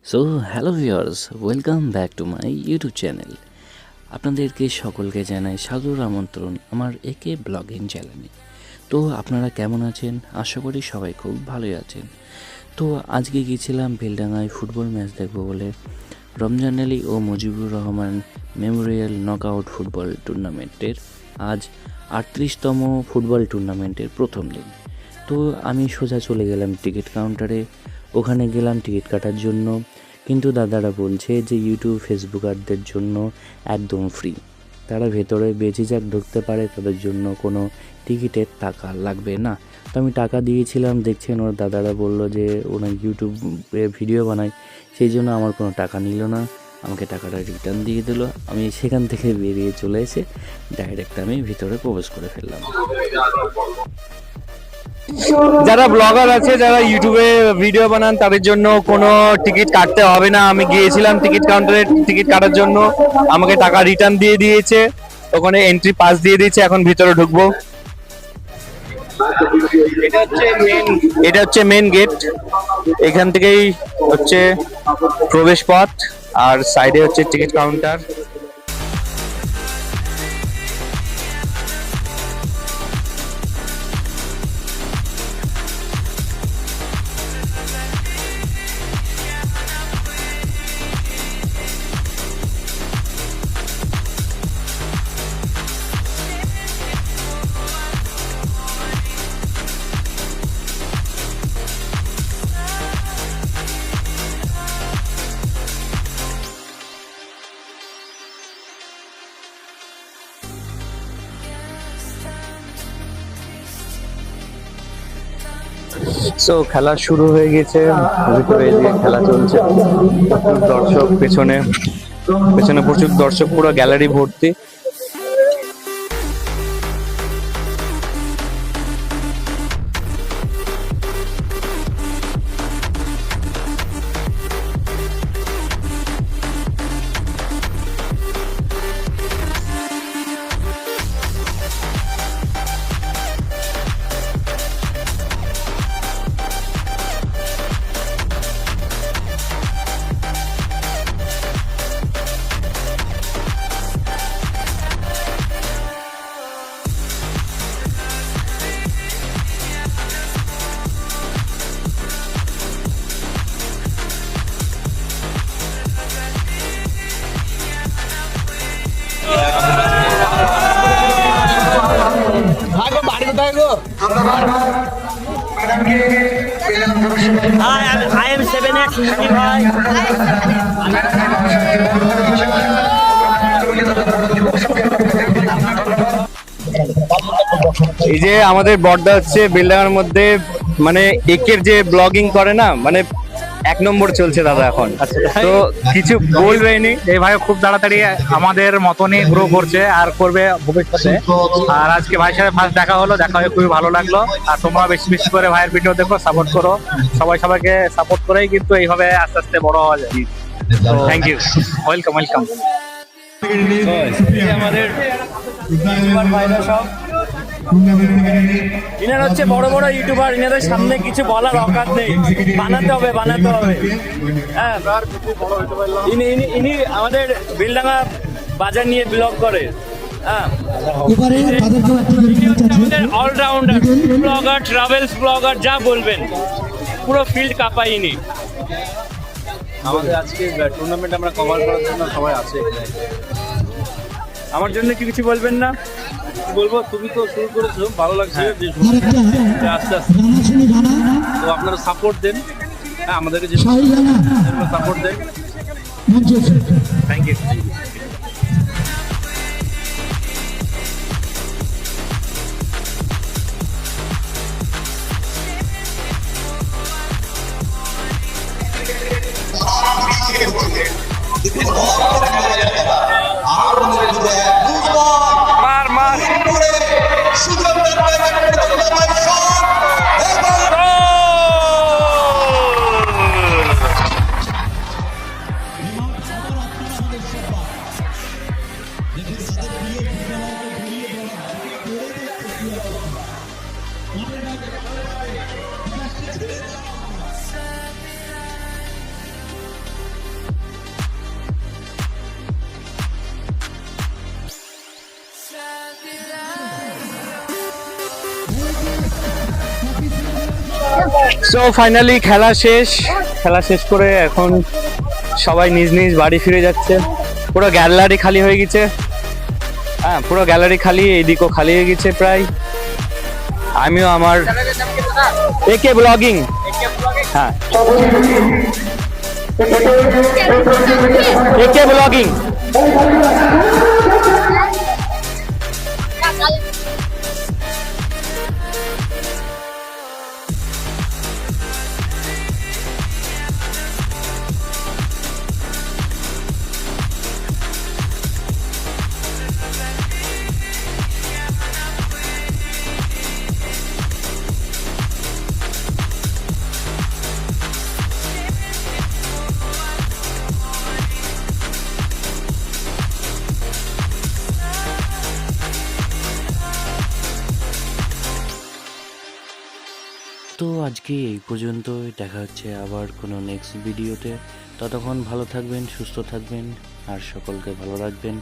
So hello viewers, welcome back to my YouTube channel. আপনাদেরকে সকলকে জানাই সাদর আমন্ত্রণ আমার একে ব্লগিং চ্যানেলে। তো আপনারা কেমন আছেন? আশা করি সবাই খুব ভালোই আছেন। তো আজকে গিয়েছিলাম বেলডাঙায় ফুটবল ম্যাচ দেখব বলে, রমজান আলী ও Mujibur Rahman memorial knockout football টুর্নামেন্টের আজ 38তম ফুটবল টুর্নামেন্টের প্রথম দিন। তো আমি সোজা চলে গেলাম টিকিট কাউন্টারে। ওখানে গেলাম টিকিট কাটার জন্য, কিন্তু দাদারা বলছে যে ইউটিউব ফেসবুকারদের জন্য একদম ফ্রি, তারা ভেতরে বেঝিঝাক ঢুকতে পারে, তাদের জন্য কোনো টিকিটের টাকা লাগবে না। তো আমি টাকা দিয়েছিলাম, দেখছেন ওর দাদারা বললো যে ওরা ইউটিউবে ভিডিও বানায়, সেই জন্য আমার কোনো টাকা নিল না, আমাকে টাকাটা রিটার্ন দিয়ে দিল। আমি সেখান থেকে বেরিয়ে চলে এসে ডাইরেক্ট আমি ভিতরে প্রবেশ করে ফেললাম। যারা ব্লগার আছে, যারা ইউটিউবে ভিডিও বানান, তাদের জন্য কোনো টিকিট কাটতে হবে না। আমি গিয়েছিলাম টিকিট কাউন্টারে টিকিট কাটার জন্য, আমাকে টাকা রিটার্ন দিয়ে দিয়েছে, ওখানে এন্ট্রি পাস দিয়ে দিয়েছে। এখন ভিতরে ঢুকবো। এটা হচ্ছে মেন গেট, এখান থেকেই হচ্ছে প্রবেশ পথ, আর সাইডে হচ্ছে টিকিট কাউন্টার। সো খেলা শুরু হয়ে গেছে, ভিতরে যে খেলা চলছে, প্রচুর দর্শক, পেছনে পেছনে প্রচুর দর্শক, পুরো গ্যালারি ভর্তি। I am 7X Muki bhai. এই যে আমাদের বড়দা হচ্ছে বেলডাঙার মধ্যে, মানে একের যে ব্লগিং করে না, মানে 1 নম্বর চলছে দাদা এখন। তো কিছু বলবেনি? এই ভাই খুব তাড়াতাড়ি আমাদের মতনই গ্রো করছে আর করবে ভবিষ্যতে। আর আজকে ভাইয়ের সাথে ফার্স্ট দেখা হয়ে খুবই ভালো লাগলো। আর তোমরা বেশি বেশি করে ভাইয়ের ভিডিও দেখো, সাপোর্ট করো, সবাইকে সাপোর্ট করেই কিন্তু এইভাবে আস্তে আস্তে বড় হওয়া যায়। Thank you, welcome. আমাদের ভাইরা সব ইনারা হচ্ছে বড় বড় ইউটিউবার, ইনাদের সামনে কিছু বলার অকাত নেই, বানাতে হবে। হ্যাঁ, ইনি আমাদের বেলডাঙা বাজার নিয়ে ব্লগ করে। হ্যাঁ, আমাদের অলরাউন্ডার ব্লগার, ট্রাভেলস ব্লগার, যা বলবেন পুরো ফিল্ড কাঁপাই ইনি। আমাদের আজকে টুর্নামেন্ট আমরা কভার করার জন্য সবাই আছে। আমার জন্য কি কিছু বলবেন না? বলবো, তুমি তো শুরু করেছো, ভালো লাগছে যে আস্তে আস্তে। তো আপনারা সাপোর্ট দেন, হ্যাঁ, আমাদেরকে যে সাপোর্ট দেন। Thank you. মার সো ফাইনালি খেলা শেষ করে এখন সবাই নিজ নিজ বাড়ি ফিরে যাচ্ছে। পুরো গ্যালারি খালি হয়ে গেছে। হ্যাঁ, পুরো গ্যালারি খালি, এইদিকও খালি হয়ে গেছে প্রায়। আমিও আমার একে ব্লগিং, হ্যাঁ একে ব্লগিং। তো আজকে এই পর্যন্তই, দেখা হচ্ছে আবার কোনো নেক্সট ভিডিওতে। ততক্ষণ ভালো থাকবেন, সুস্থ থাকবেন, আর সকলকে ভালো রাখবেন।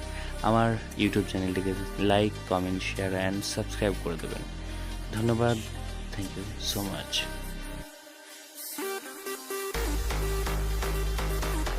আমার ইউটিউব চ্যানেলটিকে like, comment, share and subscribe করে দেবেন। ধন্যবাদ, থ্যাংক ইউ সো মাচ।